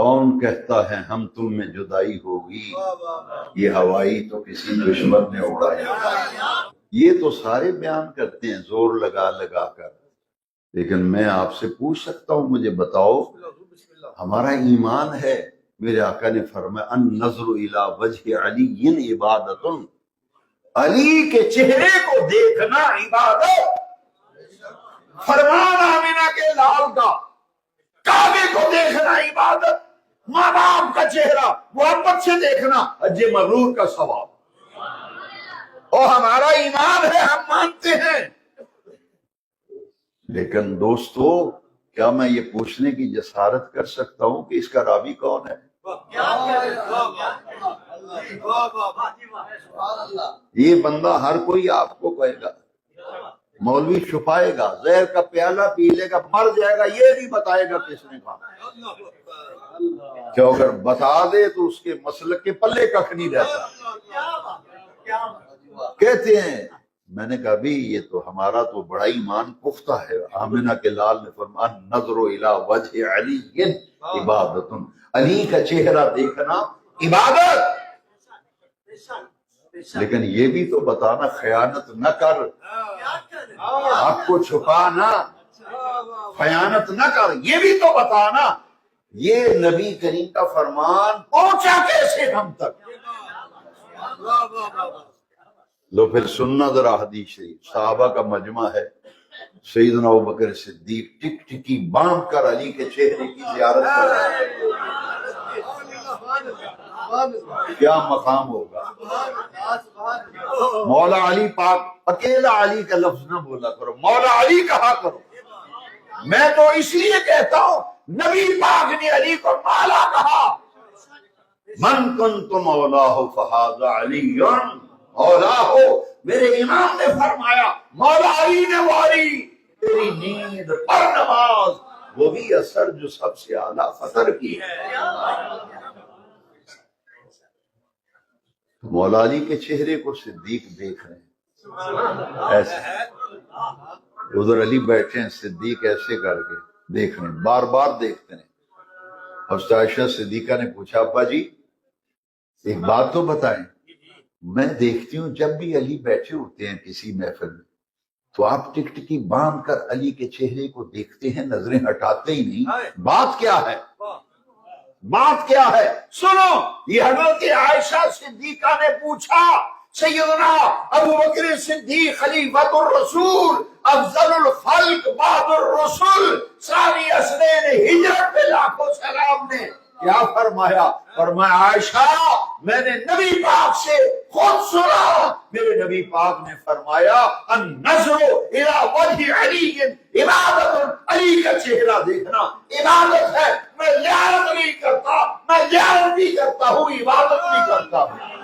کون کہتا ہے ہم تم میں جدائی ہوگی، یہ ہوائی تو کسی دشمن نے اڑایا۔ یہ تو سارے بیان کرتے ہیں زور لگا لگا کر، لیکن میں آپ سے پوچھ سکتا ہوں، مجھے بتاؤ ہمارا ایمان ہے۔ میرے آقا نے فرمایا النظر الی وجہ علی عبادت، علی کے چہرے کو دیکھنا عبادت۔ فرمان آمینہ کے لال کا، کعبے کو دیکھنا عبادت، ماں باپ کا چہرہ محبت سے دیکھنا حج مبرور کا ثواب۔ اور ہمارا ایمان ہے، ہم مانتے ہیں۔ لیکن دوستو، کیا میں یہ پوچھنے کی جسارت کر سکتا ہوں کہ اس کا راوی کون ہے؟ یہ بندہ ہر کوئی آپ کو کہے گا، مولوی چھپائے گا، زہر کا پیالہ پی لے گا، مر جائے گا، یہ نہیں بتائے گا کس نے کہا۔ کہ اگر بتا دے تو اس کے مسلک کے پلے ککھ نہیں رہتا۔ کہتے ہیں، میں نے کہا بھی یہ تو ہمارا تو بڑا ایمان پختہ ہے۔ آمنہ کے لال نے فرمایا نظر الی وجہ علی عبادت، علی کا چہرہ دیکھنا عبادت۔ لیکن یہ بھی تو بتانا خیانت نہ کر، آپ کو چھپانا، خیانت نہ کر، یہ بھی تو بتانا۔ یہ نبی کریم کا فرمان پہنچا کیسے ہم تک؟ لو پھر سننا ذرا حدیث شریف۔ صحابہ کا مجمع ہے، سیدنا ابوبکر صدیق ٹک ٹکی باندھ کر علی کے چہرے کی زیارت کر رہے ہیں۔ کیا مقام ہوگا؟ مولا علی پاک، اکیلا علی کا لفظ نہ بولا کرو، مولا علی کہا کرو۔ میں تو اس لیے کہتا ہوں، نبی پاک نے علی کو مولا کہا۔ من کنت مولاہ فہذا علی مولا ہو، میرے امام نے فرمایا مولا علی نے واری تیری نیند پر نماز، وہ بھی اثر جو سب سے اعلیٰ خطر کی ہے۔ مولا علی کے چہرے کو صدیق دیکھ رہے ہیں ایسے، ادھر علی بیٹھے ہیں، صدیق ایسے کر کے دیکھ رہے ہیں، بار بار دیکھتے ہیں۔ حضرت عائشہ صدیقہ نے پوچھا ابا جی ایک بات تو بتائیں، میں دیکھتی ہوں جب بھی علی بیٹھے ہوتے ہیں کسی محفل میں تو آپ ٹک ٹکی باندھ کر علی کے چہرے کو دیکھتے ہیں، نظریں ہٹاتے ہی نہیں، بات کیا ہے؟ بات کیا ہے؟ سنو، یہ حضرت عائشہ صدیقہ نے پوچھا۔ سیدنا ابوبکر صدیق خلیفۃ الرسول، افضل الخلق بعد الرسول، ثانی اثنین ہجرت پہ لاکھوں سلام نے کیا فرمایا؟ فرمایا عائشہ میں نے نبی پاک سے خود سنا، میرے نبی پاک نے فرمایا النظر الی وجہ علی عبادت، علی کا چہرہ دیکھنا عبادت ہے۔ میں زیارت نہیں کرتا، میں زیارت بھی کرتا ہوں، عبادت بھی کرتا ہوں۔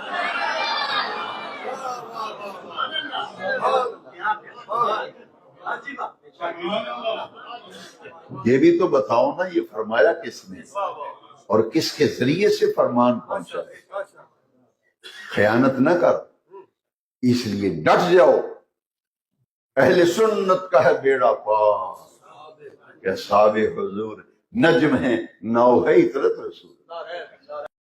یہ بھی تو بتاؤ نا، یہ فرمایا کس نے اور کس کے ذریعے سے فرمان پہنچا ہے؟ خیانت نہ کر، اس لیے ڈٹ جاؤ۔ اہل سنت کا ہے بیڑا پار کہ اصحاب حضور نجم ہیں، نو ہے اطرت رسول۔